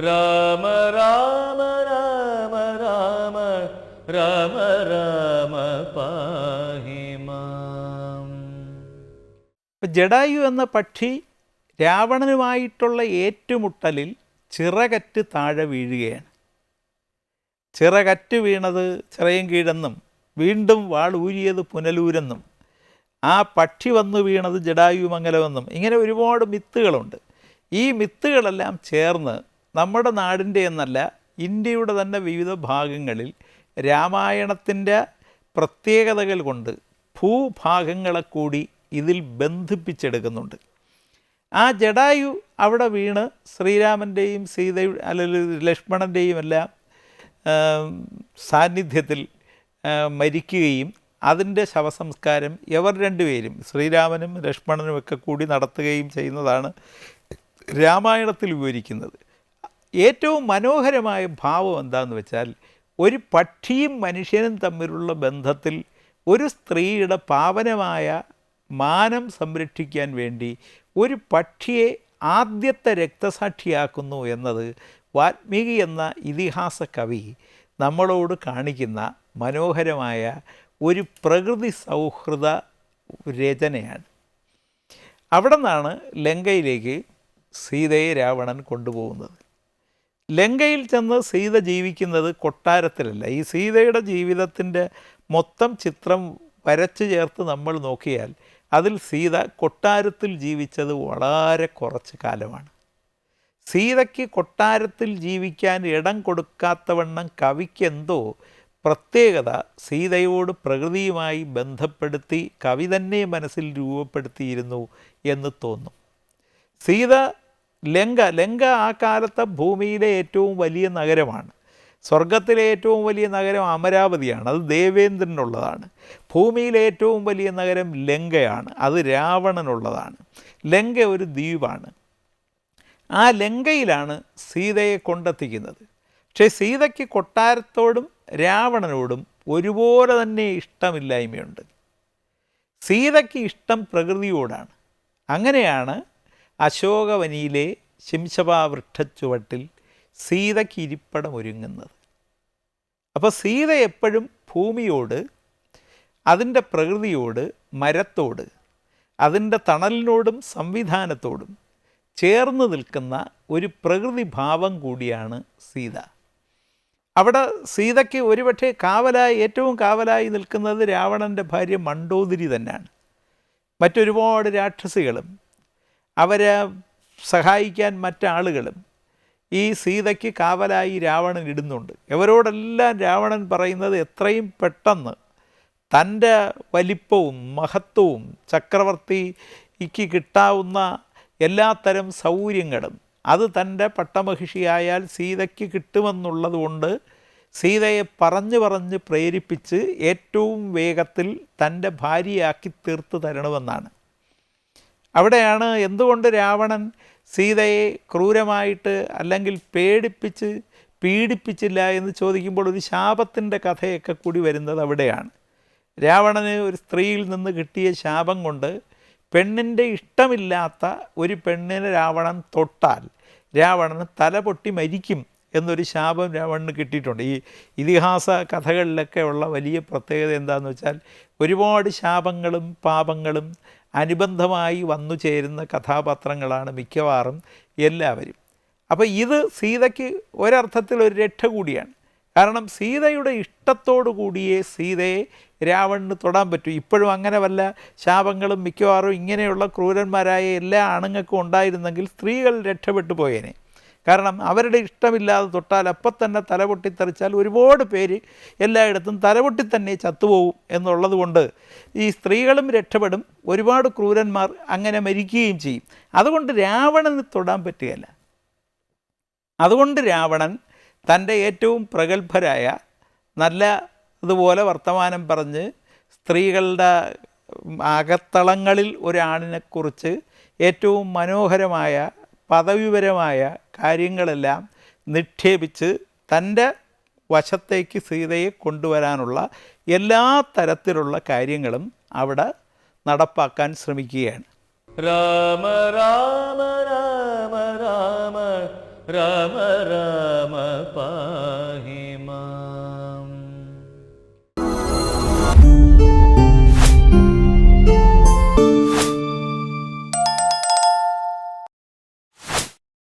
രാമ രാമ രാമ രാമ രാമ രാമ പാഹി മാം. ജടായു എന്ന പക്ഷി രാവണനുമായിട്ടുള്ള ഏറ്റുമുട്ടലിൽ ചിറകറ്റ് താഴെ വീഴുകയാണ്. ചിറകറ്റ് വീണത് ചിറയും കീഴെന്നും വീണ്ടും വാൾ ഊരിയത് പുനലൂരെന്നും ആ പക്ഷി വന്നു വീണത് ജടായുമംഗലമെന്നും ഇങ്ങനെ ഒരുപാട് മിത്തുകളുണ്ട്. ഈ മിത്തുകളെല്ലാം ചേർന്ന് നമ്മുടെ നാടിൻ്റെ എന്നല്ല ഇന്ത്യയുടെ തന്നെ വിവിധ ഭാഗങ്ങളിൽ രാമായണത്തിൻ്റെ പ്രത്യേകതകൾ കൊണ്ട് ഭൂഭാഗങ്ങളെ കൂടി ഇതിൽ ബന്ധിപ്പിച്ചെടുക്കുന്നുണ്ട്. ആ ജടായു അവിടെ വീണ് ശ്രീരാമൻ്റെയും സീതയുടെ അല്ലെങ്കിൽ ലക്ഷ്മണൻ്റെയും എല്ലാം സാന്നിധ്യത്തിൽ മരിക്കുകയും അതിൻ്റെ ശവസംസ്കാരം ഇവർ രണ്ടുപേരും ശ്രീരാമനും ലക്ഷ്മണനുമൊക്കെ കൂടി നടത്തുകയും ചെയ്യുന്നതാണ് രാമായണത്തിൽ വിവരിക്കുന്നത്. ഏറ്റവും മനോഹരമായ ഭാവം എന്താണെന്ന് വെച്ചാൽ ഒരു പക്ഷിയും മനുഷ്യനും തമ്മിലുള്ള ബന്ധത്തിൽ ഒരു സ്ത്രീയുടെ പാവനമായ മാനം സംരക്ഷിക്കാൻ വേണ്ടി ഒരു പക്ഷിയെ ആദ്യത്തെ രക്തസാക്ഷിയാക്കുന്നു എന്നത് വാൽമീകി എന്ന ഇതിഹാസ കവി നമ്മളോട് കാണിക്കുന്ന മനോഹരമായ ഒരു പ്രകൃതി സൗഹൃദ രചനയാണ്. അവിടെ നിന്നാണ് ലങ്കയിലേക്ക് സീതയെ രാവണൻ കൊണ്ടുപോകുന്നത്. ലങ്കയിൽ ചെന്ന് സീത ജീവിക്കുന്നത് കൊട്ടാരത്തിലല്ല. ഈ സീതയുടെ ജീവിതത്തിൻ്റെ മൊത്തം ചിത്രം വരച്ചു ചേർത്ത് നമ്മൾ നോക്കിയാൽ അതിൽ സീത കൊട്ടാരത്തിൽ ജീവിച്ചത് വളരെ കുറച്ച് കാലമാണ്. സീതയ്ക്ക് കൊട്ടാരത്തിൽ ജീവിക്കാൻ ഇടം കൊടുക്കാത്തവണ്ണം കവിക്കെന്തോ പ്രത്യേകത സീതയോട് പ്രകൃതിയുമായി ബന്ധപ്പെടുത്തി കവി തന്നെ മനസ്സിൽ രൂപപ്പെടുത്തിയിരുന്നു എന്ന് തോന്നും. സീത ലങ്ക ആ കാലത്തെ ഭൂമിയിലെ ഏറ്റവും വലിയ നഗരമാണ്. സ്വർഗത്തിലെ ഏറ്റവും വലിയ നഗരം അമരാവതിയാണ്, അത് ദേവേന്ദ്രനുള്ളതാണ്. ഭൂമിയിലെ ഏറ്റവും വലിയ നഗരം ലങ്കയാണ്, അത് രാവണനുള്ളതാണ്. ലങ്ക ഒരു ദ്വീപാണ്. ആ ലങ്കയിലാണ് സീതയെ കൊണ്ടെത്തിക്കുന്നത്. പക്ഷേ സീതയ്ക്ക് കൊട്ടാരത്തോടും രാവണനോടും ഒരുപോലെ തന്നെ ഇഷ്ടമില്ലായ്മയുണ്ട്. സീതയ്ക്ക് ഇഷ്ടം പ്രകൃതിയോടാണ്. അങ്ങനെയാണ് അശോകവനിയിലെ ശിംശപാവൃക്ഷച്ചുവട്ടിൽ സീതയ്ക്ക് ഇരിപ്പിടം ഒരുങ്ങുന്നത്. അപ്പോൾ സീത എപ്പോഴും ഭൂമിയോട്, അതിൻ്റെ പ്രകൃതിയോട്, മരത്തോട്, അതിൻ്റെ തണലിനോടും സംവിധാനത്തോടും ചേർന്ന് നിൽക്കുന്ന ഒരു പ്രകൃതി ഭാവം കൂടിയാണ് സീത. അവിടെ സീതയ്ക്ക് ഒരുപക്ഷെ ഏറ്റവും കാവലായി നിൽക്കുന്നത് രാവണൻ്റെ ഭാര്യ മണ്ഡോദരി തന്നെയാണ്. മറ്റൊരുപാട് രാക്ഷസികളും അവരെ സഹായിക്കാൻ മറ്റാളുകളും ഈ സീതയ്ക്ക് കാവലായി രാവണൻ ഇടുന്നുണ്ട്. ഇവരോടെല്ലാം രാവണൻ പറയുന്നത് എത്രയും പെട്ടെന്ന് തൻ്റെ വലിപ്പവും മഹത്വവും ചക്രവർത്തിക്ക് കിട്ടാവുന്ന എല്ലാത്തരം സൗകര്യങ്ങളും അത് തൻ്റെ പട്ടമഹിഷിയായാൽ സീതയ്ക്ക് കിട്ടുമെന്നുള്ളതുകൊണ്ട് സീതയെ പറഞ്ഞ് പ്രേരിപ്പിച്ച് ഏറ്റവും വേഗത്തിൽ തൻ്റെ ഭാര്യയാക്കി തീർത്ത് തരണമെന്നാണ്. അവിടെയാണ് എന്തുകൊണ്ട് രാവണൻ സീതയെ ക്രൂരമായിട്ട് അല്ലെങ്കിൽ പീഡിപ്പിച്ചില്ല എന്ന് ചോദിക്കുമ്പോൾ ഒരു ശാപത്തിൻ്റെ കഥയൊക്കെ കൂടി വരുന്നത് അവിടെയാണ്. രാവണന് ഒരു സ്ത്രീയിൽ നിന്ന് കിട്ടിയ ശാപം കൊണ്ട് പെണ്ണിൻ്റെ ഇഷ്ടമില്ലാത്ത ഒരു പെണ്ണിനെ രാവണൻ തൊട്ടാൽ രാവണന് തല പൊട്ടി മരിക്കും എന്നൊരു ശാപം രാവണന് കിട്ടിയിട്ടുണ്ട്. ഈ ഇതിഹാസ കഥകളിലൊക്കെ ഉള്ള വലിയ പ്രത്യേകത എന്താണെന്ന് വെച്ചാൽ ഒരുപാട് ശാപങ്ങളും പാപങ്ങളും അനുബന്ധമായി വന്നു ചേരുന്ന കഥാപാത്രങ്ങളാണ് മിക്കവാറും എല്ലാവരും. അപ്പോൾ ഇത് സീതയ്ക്ക് ഒരർത്ഥത്തിൽ ഒരു രക്ഷ കൂടിയാണ്. കാരണം സീതയുടെ ഇഷ്ടത്തോടു കൂടിയേ സീതയെ രാവണന് തൊടാൻ പറ്റൂ. ഇപ്പോഴും അങ്ങനെ വല്ല ശാപങ്ങളും മിക്കവാറും ഇങ്ങനെയുള്ള ക്രൂരന്മാരായ എല്ലാ ആണുങ്ങൾക്കും ഉണ്ടായിരുന്നെങ്കിൽ സ്ത്രീകൾ രക്ഷപ്പെട്ടു പോയേനെ. കാരണം അവരുടെ ഇഷ്ടമില്ലാതെ തൊട്ടാൽ അപ്പം തന്നെ തലപൊട്ടിത്തെറിച്ചാൽ ഒരുപാട് പേര് എല്ലായിടത്തും തലപൊട്ടി തന്നെ ചത്തുപോകും എന്നുള്ളത് കൊണ്ട് ഈ സ്ത്രീകളും രക്ഷപ്പെടും, ഒരുപാട് ക്രൂരന്മാർ അങ്ങനെ മരിക്കുകയും ചെയ്യും. അതുകൊണ്ട് രാവണന് തൊടാൻ പറ്റുകയില്ല. അതുകൊണ്ട് രാവണൻ തൻ്റെ ഏറ്റവും പ്രഗത്ഭരായ നല്ല ഇതുപോലെ വർത്തമാനം പറഞ്ഞ് സ്ത്രീകളുടെ അകത്തളങ്ങളിൽ ഒരാണിനെക്കുറിച്ച് ഏറ്റവും മനോഹരമായ പദവിപരമായ കാര്യങ്ങളെല്ലാം നിക്ഷേപിച്ച് തൻ്റെ വശത്തേക്ക് സീതയെ കൊണ്ടുവരാനുള്ള എല്ലാ തരത്തിലുള്ള കാര്യങ്ങളും അവിടെ നടപ്പാക്കാൻ ശ്രമിക്കുകയാണ്. രാമ രാമ രാമ രാമ രാമ രാമ പാഹി മാം.